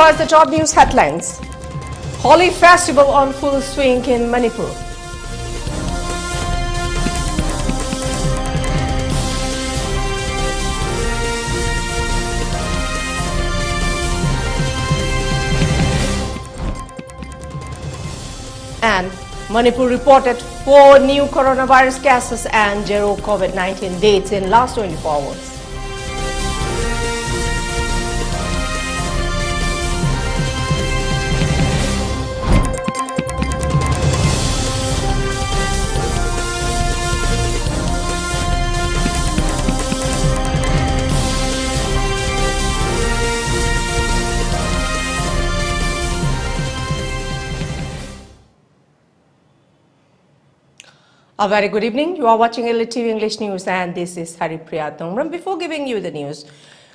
First, the top news headlines. Holi festival on full swing in Manipur. And Manipur reported 4 new coronavirus cases and 0 COVID-19 deaths in last 24 hours. A very good evening. You are watching ELITETV English News and this is Haripriya. Before giving you the news,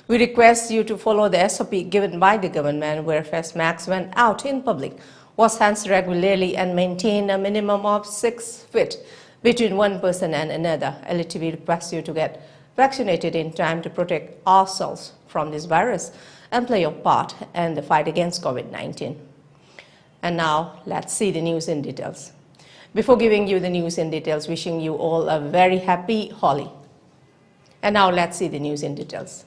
we request you to follow the SOP given by the government where face masks when out in public, wash hands regularly and maintain a minimum of 6 feet between one person and another. ELITETV requests you to get vaccinated in time to protect ourselves from this virus and play your part in the fight against COVID-19. And now let's see the news in details. Before giving you the news in details, wishing you all a very happy Holi. And now let's see the news in details.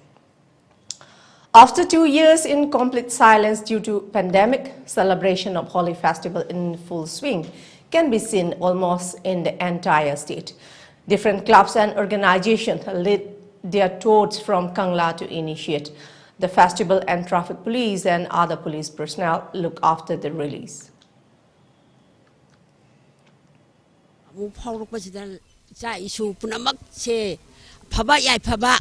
After 2 years in complete silence due to pandemic, celebration of Holi festival in full swing can be seen almost in the entire state. Different clubs and organizations led their tours from Kangla to initiate the festival, and traffic police and other police personnel look after the release. Paba yai paba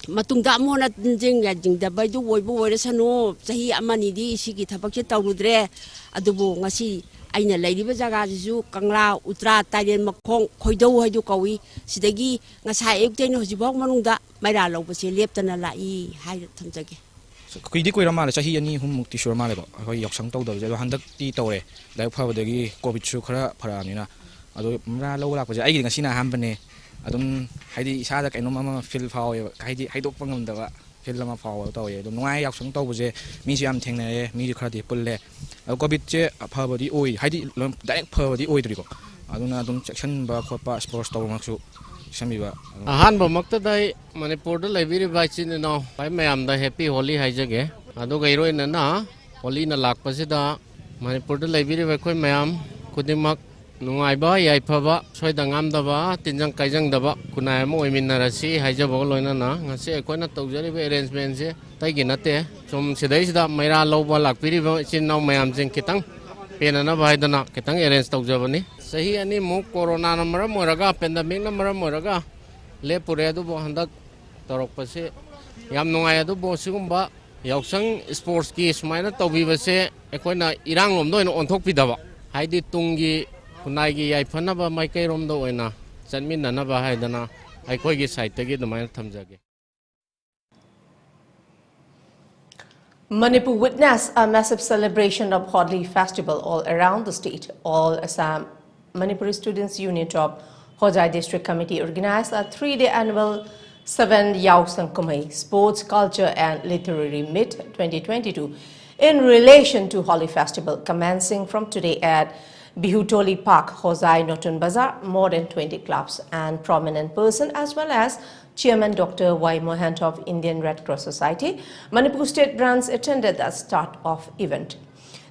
matungda mona jing ya jing da bai du woi bu woi sanu sahi amani di sigi thabak che tawrudre adubu ngasi aina leiriba jaga ju Kangla Utra Tairen Makhong khoidau haidu kawi sidagi ngasai ekten hojibok manungda maira lobse leptana lai hai thamjage Kuidi koi ramale sahi ani hum mukti shur male ba khoi yoksang taw daw je handak ti tawre dai phawdagi covid chu khara pharamina ado mra lo lak pa ai ngasi na hambane adum haidi isada kaino mama feel fawe haidi haidok pangam da feel lama fawe taw ye dum ngai yaksang taw je mi ju am thengne mi ju khara di pulle covid che phawdi oi haidi direct phawdi oi driko aduna dum section ba khopa sports taw maksu sami ba ahan ba makta dai Manipur da lebiri ba chin no bai mayam da happy Holi haijage ado gairoi na na Holi na lak pa sida Manipur da lebiri ba khoi mayam kudimak nungai ba yai phaba soida ngam da ba tinjang kaijang da ba kunai mo oimin na si haijabo loina na ngase koina tawjari be arrangement se tai gi nate chom sidai sida maira loba lakpiri ba chin naw mayam jing kitang pena na bai dana kitang arrange tawjabani sahi ani mo corona na maram moraga pandemic na maram moraga le pure du bo handak torok pase yam nungai adu bo sigumba yausang sports ki sumaina tawbi base ekoina irang lom do on thok pidaba haidi tungi kunai yai phanaba maikai rom do oina chanmin na ba haidana aikoi gi site gi dumai thamjage. Manipur witnessed a massive celebration of Holi festival all around the state. All Assam Manipuri Students Union of Hojai District Committee organized a 3-day annual 7th Yausang Kumai Sports, Culture and Literary Meet 2022 in relation to Holi festival commencing from today at Bihutoli Park, Hojai Notun Bazaar. More than 20 clubs and prominent person as well as Chairman Dr. Y. Mohant of Indian Red Cross Society, Manipur State Branch attended the start of event.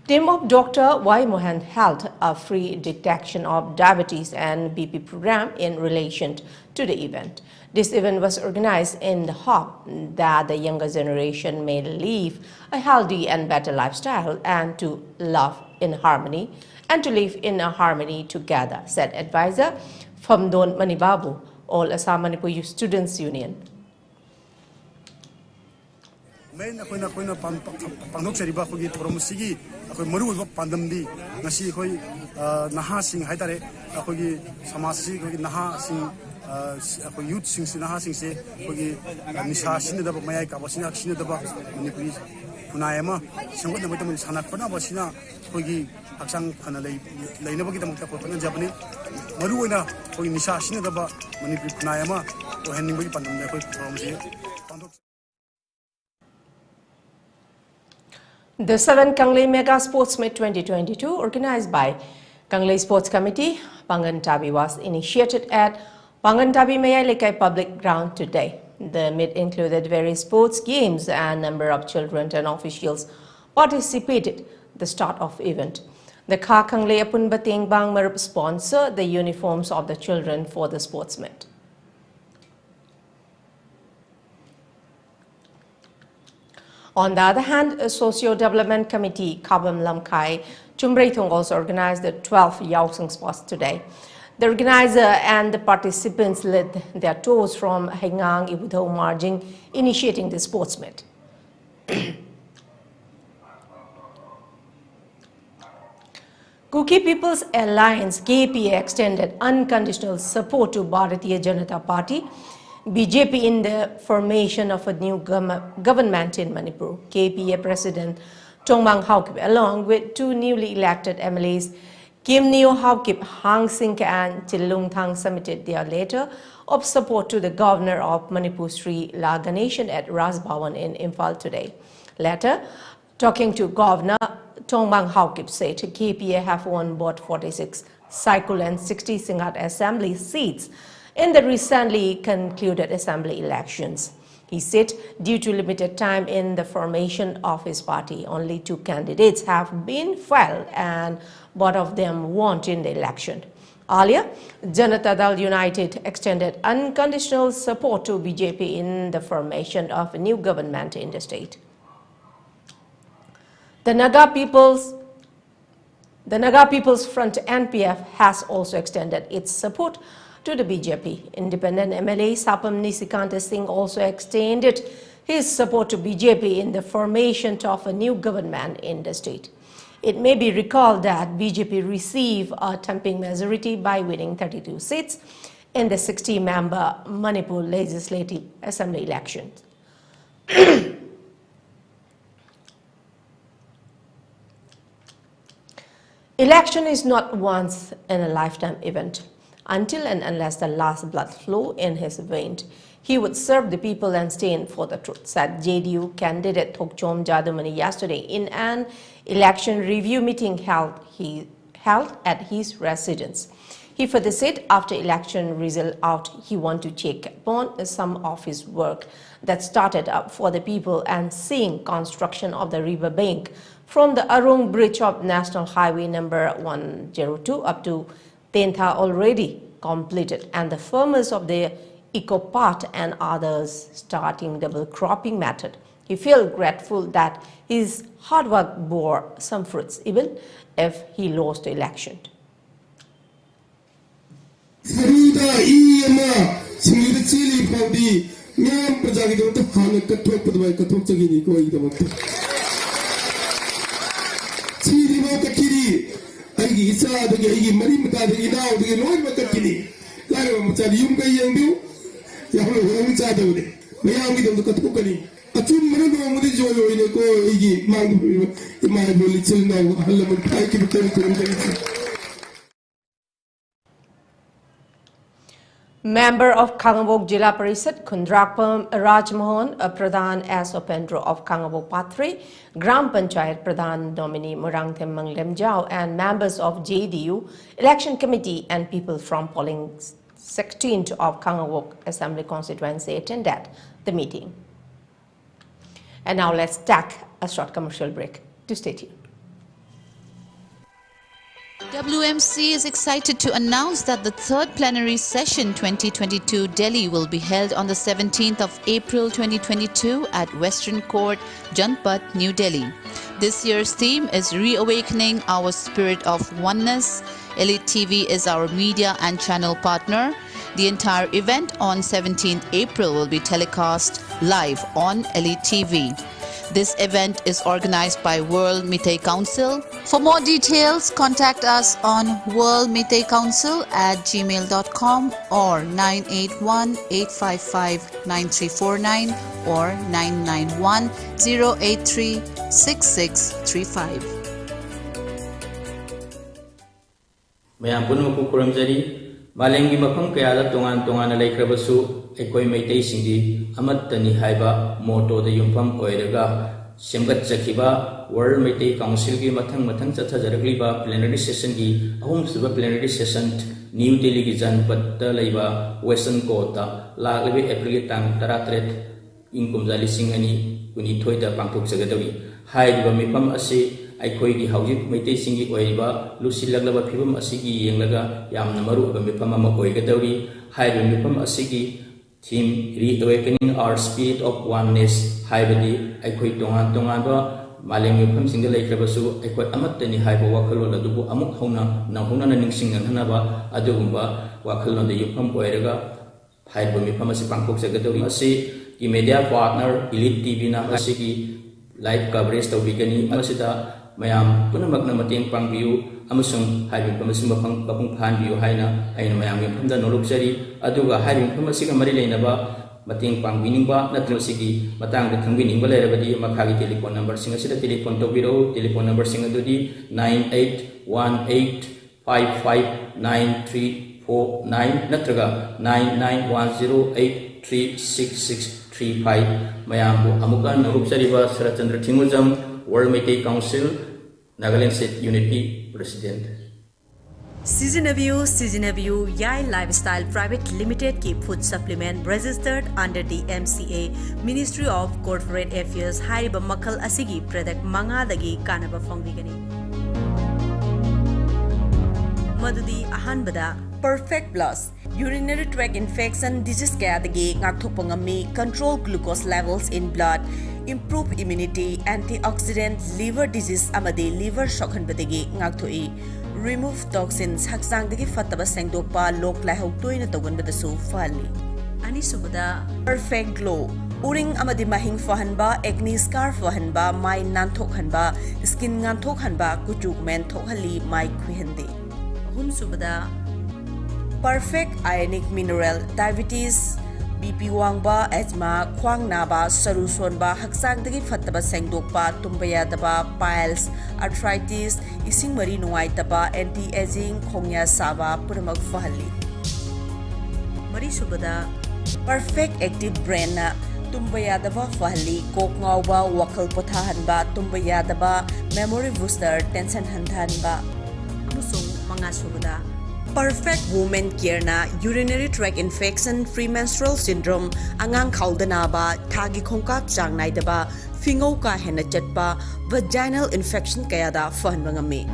Team of Dr. Y. Mohant held a free detection of diabetes and BP program in relation to the event. This event was organized in the hope that the younger generation may live a healthy and better lifestyle and to love in harmony and to live in a harmony together, said advisor Famdon Manibabu, All Assam Manipur Students Union. Main akoina pangdok seriba khogi promosi akoi maru go pandamdi ngasi khoi naha sing haitare akogi samasi khogi naha sing akoi youth sing naha sing se khogi nisa sin da mayai ka basina sin da ba Manipuri kunayama sangot na bitam sana khona basina khogi aksang khana leina bagi tamuk ta khona japani maru oina khogi nisa sin da ba Manipuri kunayama to hening bagi pandam na khoi promosi. The 7th Kanglei Mega Sports Meet 2022, organized by Kanglei Sports Committee, Pangantabi, was initiated at Pangantabi Mayalekai Public Ground today. The meet included various sports games and a number of children and officials participated at the start of the event. The Kha Kanglei Apun Bateng Bang Marup sponsored the uniforms of the children for the sports meet. On the other hand, a Socio-Development Committee, Kabam Lamkai, Chumbraythong, also organized the 12th Yaosang Sports today. The organizer and the participants led their tours from Hengang, Ibutho, Marjing, initiating the sports meet. Kuki People's Alliance, KPA, extended unconditional support to Bharatiya Janata Party, BJP, in the formation of a new government in Manipur. KPA President Tongmang Haokip, along with two newly elected MLAs, Kim Neo Haokip, Hang Sink and Tilung Thang, submitted their letter of support to the governor of Manipur, Sri La Ganeshan, at Ras Bhawan in Imphal today. Later, talking to Governor Tongmang Haokip, said KPA have won both 46 cycle and 60 Singat assembly seats in the recently concluded assembly elections. He said, due to limited time in the formation of his party, only 2 candidates have been filed and both of them won in the election. Earlier, Janata Dal United extended unconditional support to BJP in the formation of a new government in the state. The Naga People's Front NPF has also extended its support to the BJP. Independent MLA Sapam Nisikanta Singh also extended his support to BJP in the formation of a new government in the state. It may be recalled that BJP received a thumping majority by winning 32 seats in the 60-member Manipur Legislative Assembly elections. Election is not once in a lifetime event. Until and unless the last blood flow in his veins, he would serve the people and stand for the truth, said JDU candidate Thokchom Jadumani yesterday in an election review meeting held at his residence. He further said after election result out, he want to check upon some of his work that started up for the people and seeing construction of the river bank from the Arung Bridge of National Highway number 102 up to Tentha already completed, and the farmers of the Eco Part and others starting double cropping method. He felt grateful that his hard work bore some fruits even if he lost the election. Aigi isa dagi aigi mari mata dagi nao dagi loy makakini laro macam yung kaya yang biu yang lo yang macam tu deh mayang gitu tu kani acun mana tu mudi joyo ini ko aigi mang tu mai boleh celna halaman kai kita turun dari. Member of Kangabok Jila Parishad Kundrakpam Rajmohan Pradhan as Opendro of Kangabok Patre, Gram Panchayat Pradhan nominee Murangthem Manglemjao, and members of JDU Election Committee and people from polling 16th of Kangabok Assembly constituency attended the meeting. And now let's take a short commercial break. To stay tuned. WMC is excited to announce that the third plenary session 2022 Delhi will be held on the 17th of April 2022 at Western Court, Janpat, New Delhi. This year's theme is Reawakening Our Spirit of Oneness. ELITETV is our media and channel partner. The entire event on 17th April will be telecast live on ELITETV. This event is organized by World Meitei Council. For more details, contact us on worldmeiteicouncil@gmail.com or 981-855-9349 or 991-083-6635. Mayam puno ku kuramjari malengi mafam kayada tongan laikrabasu ekoi meitei singdi amattani haiba moto da yumfam oiraga semgat chakiba World Meitei Council ki mathang chathajarakliba plenary session ki ahumsuba plenary session New Delhi ki Janpat ta laiba Western Court ta laglibi April tang 13 ingkumjali singani kuni thoida pangthok jagadawi haiba mifam asi aikoi gi haujik meitei singi oiba lusilaglaba phibam asigi yenglaga yamna maru ba mifam ama oigadawi haiba mifam asigi theme reawakening our spirit of oneness haibadi aikoi tongan ba maleng mifam singa laikrabasu aikoi amattani haiba wakhalo ladubu amuk hauna nahuna na ningsingan hanaba adugumba wakhalo da yupam oiraga haiba mifam asi pangthok jagadawi asi ki media partner ELITETV na asigi live coverage tawbigani masida mayam punamak na mateng pangbiu amasung haibing pamasim bapung phanbiu haina aina mayam yam phamda noloksari aduga haibing pamasiga mari leinaba mateng pangbiningba natrosigi matang da thangbining ba lerabadi makhagi telephone number singa sida telephone tawbiro telephone number singa dudi 9818559349 natraga 9910836635 mayam amuka noloksariba Sarachandra Thingujam World Meitei Council, Nagaland State Unity President. Season View Yai Lifestyle Private Limited की food supplement registered under the MCA Ministry of Corporate Affairs हारिबा मखल असिगी product मंगादगी कानबा फंगबिगनी मदुदी अहानबदा Perfect Plus urinary tract infection disease kayadagi ngakthokpa ngami control glucose levels in blood improve immunity antioxidant liver disease amadi liver shokhanbadagi ngakthoi remove toxins haksangdagi fataba sengdokpa lok laihau toina togonbadasu fali ani subada Perfect Glow uring amadi mahing fahanba acne scar fahanba mai nanthokhanba skin nganthokhanba kuchuk men thokhali mai khwihande hun subada Perfect Ionic Mineral Diabetes BP wangba asthma khwang naba saru sonba haksang dagi fataba sengdokpa tumbaya daba piles arthritis ising mari nuai taba anti aging khongya saba puramak fahali mari subada Perfect Active Brain na tumbaya daba fahali kok ngawba wakal pothahanba tumbaya daba memory booster tension handhanba musung mga subada Perfect Woman Care na urinary tract infection premenstrual syndrome angang khawdana ba thagi khongkap chang nai daba fingau ka hena chatpa vaginal infection kaya da fahan bangami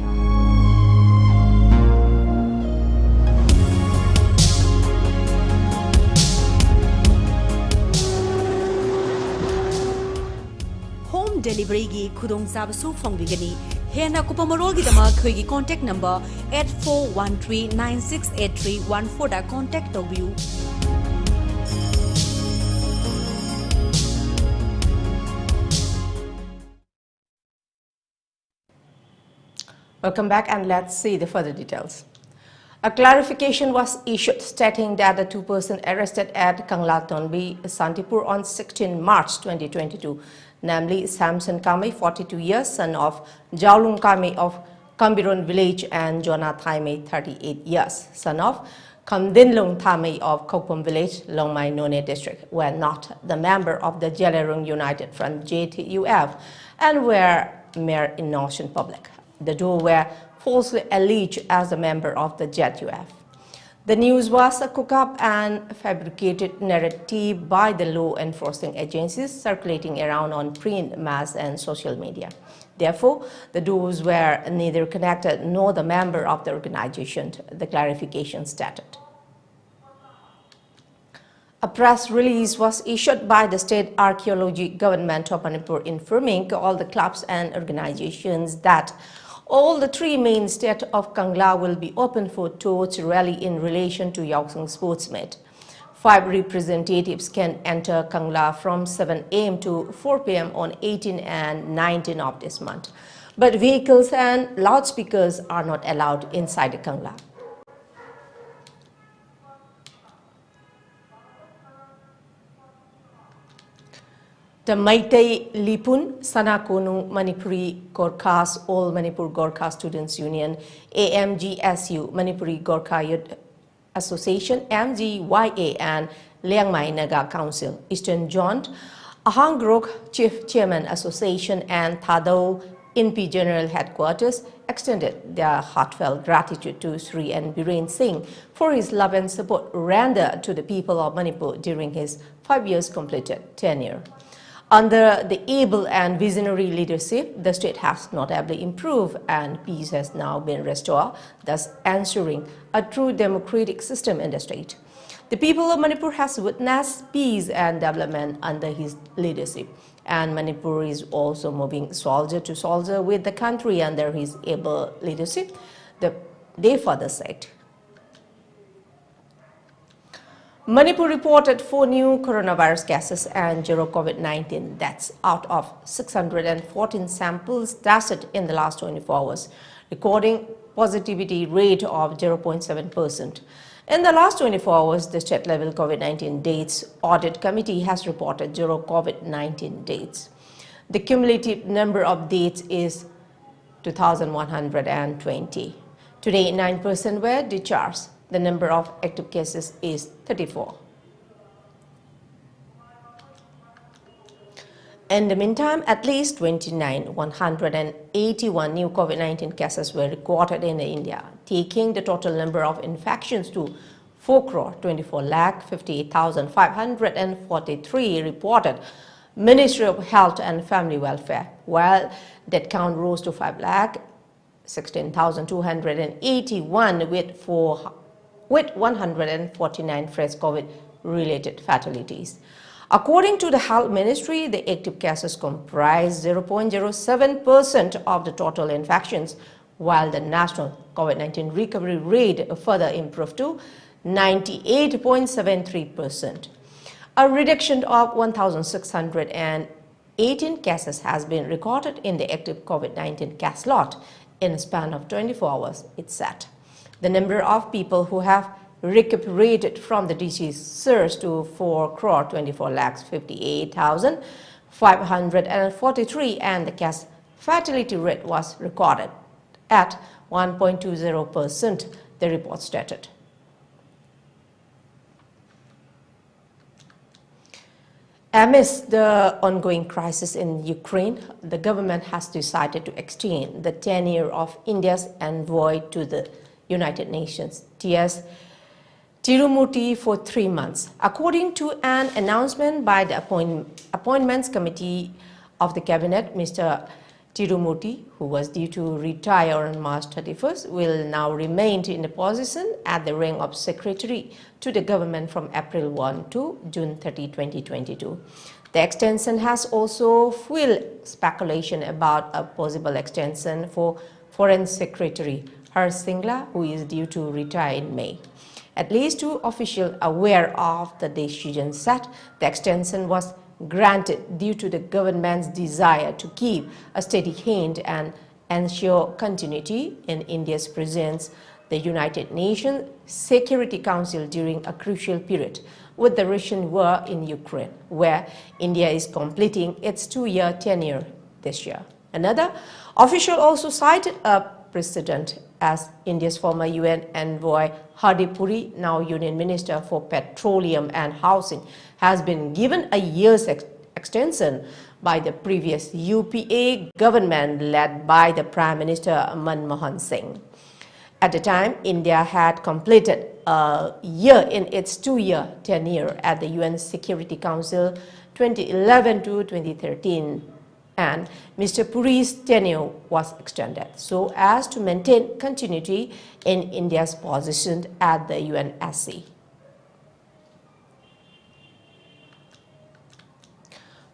home delivery gi khudong sabasu phongbigani Hena Kupamarol Gidama Kwigi contact number 8413968314 da contact of you. Welcome back and let's see the further details. A clarification was issued stating that the two persons arrested at Kanglatonbi, Santipur on 16 March 2022, namely Samson Kame, 42 years, son of Jaulung Kame of Kambiron village, and Jona Thaime, 38 years, son of Kamdinlung Thame of Kokpum village, Longmai None district, were not the member of the Jelerung United Front JTUF and were mere innocent public. The duo were falsely alleged as a member of the JTUF. The news was a cook-up and fabricated narrative by the law enforcing agencies circulating around on print, mass and social media. Therefore, the duos were neither connected nor the member of the organization, the clarification stated. A press release was issued by the State Archaeology Government of Manipur informing all the clubs and organizations that all the three main states of Kangla will be open for tours rally in relation to Yaoksung Sports Meet. 5 representatives can enter Kangla from 7 a.m. to 4 p.m. on 18 and 19 of this month. But vehicles and loudspeakers are not allowed inside the Kangla. The Meitei Lipun Sanakonung Manipuri Gorkhas All Manipur Gorkha Students Union AMGSU Manipuri Gorkha Youth Association MGYA and Liangmai Naga Council Eastern Joint Ahangrok Chief Chairman Association and Thado INPI General Headquarters extended their heartfelt gratitude to Sri N. Biren Singh for his love and support rendered to the people of Manipur during his 5 years completed tenure. Under the able and visionary leadership, the state has notably improved and peace has now been restored, thus ensuring a true democratic system in the state. The people of Manipur has witnessed peace and development under his leadership, and Manipur is also moving soldier to soldier with the country under his able leadership, they further said. Manipur reported 4 new coronavirus cases and 0 COVID-19 deaths out of 614 samples tested in the last 24 hours, recording positivity rate of 0.7%. In the last 24 hours, the state-level COVID-19 deaths audit committee has reported 0 COVID-19 deaths. The cumulative number of deaths is 2,120. Today, 9% were discharged. The number of active cases is 34. In the meantime, at least 181 new COVID-19 cases were recorded in India, taking the total number of infections to 4,24,58,543 reported Ministry of Health and Family Welfare, while that count rose to 5,16,281 with 149 fresh COVID-related fatalities. According to the Health Ministry, the active cases comprise 0.07% of the total infections, while the national COVID-19 recovery rate further improved to 98.73%. A reduction of 1,618 cases has been recorded in the active COVID-19 case lot in a span of 24 hours, it said. The number of people who have recuperated from the disease surged to 4,24,58,543 and the case fatality rate was recorded at 1.20%, the report stated. Amidst the ongoing crisis in Ukraine, the government has decided to extend the tenure of India's envoy to the United Nations, T.S. Tirumurti, for 3 months. According to an announcement by the Appointments Committee of the Cabinet, Mr. Tirumurti, who was due to retire on March 31st, will now remain in the position at the rank of Secretary to the government from April 1 to June 30, 2022. The extension has also fueled speculation about a possible extension for Foreign Secretary Harsh Singla, who is due to retire in May. At least 2 officials aware of the decision said the extension was granted due to the government's desire to keep a steady hand and ensure continuity in India's presence the United Nations Security Council during a crucial period with the Russian war in Ukraine, where India is completing its 2-year tenure this year. Another official also cited a precedent as India's former UN envoy Haripriya, now Union Minister for Petroleum and Housing, has been given a year's extension by the previous UPA government led by the Prime Minister Manmohan Singh. At the time, India had completed a year in its 2-year tenure at the UN Security Council 2011 to 2013. And Mr. Puri's tenure was extended so as to maintain continuity in India's position at the UNSC.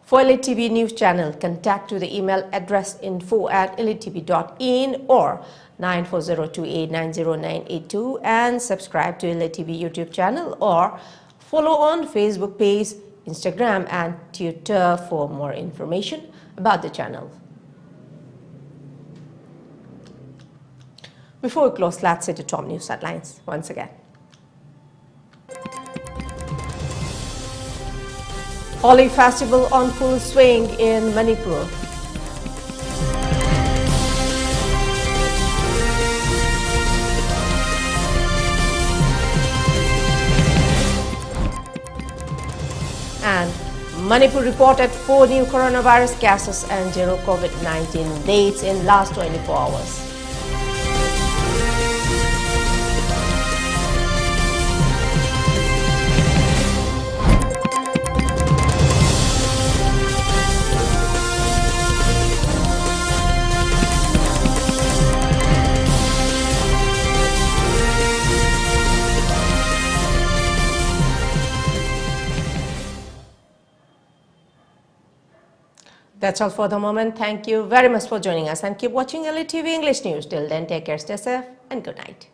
For ELITETV News Channel, contact to the email address info@elitetv.in or 9402890982 and subscribe to ELITETV YouTube channel or follow on Facebook page, Instagram and Twitter for more information about the channel. Before we close, let's see the top news headlines once again. Holi festival on full swing in Manipur. And Manipur reported 4 new coronavirus cases and 0 COVID-19 deaths in last 24 hours. That's all for the moment. Thank you very much for joining us and keep watching ELITETV English News. Till then, take care, stay safe and good night.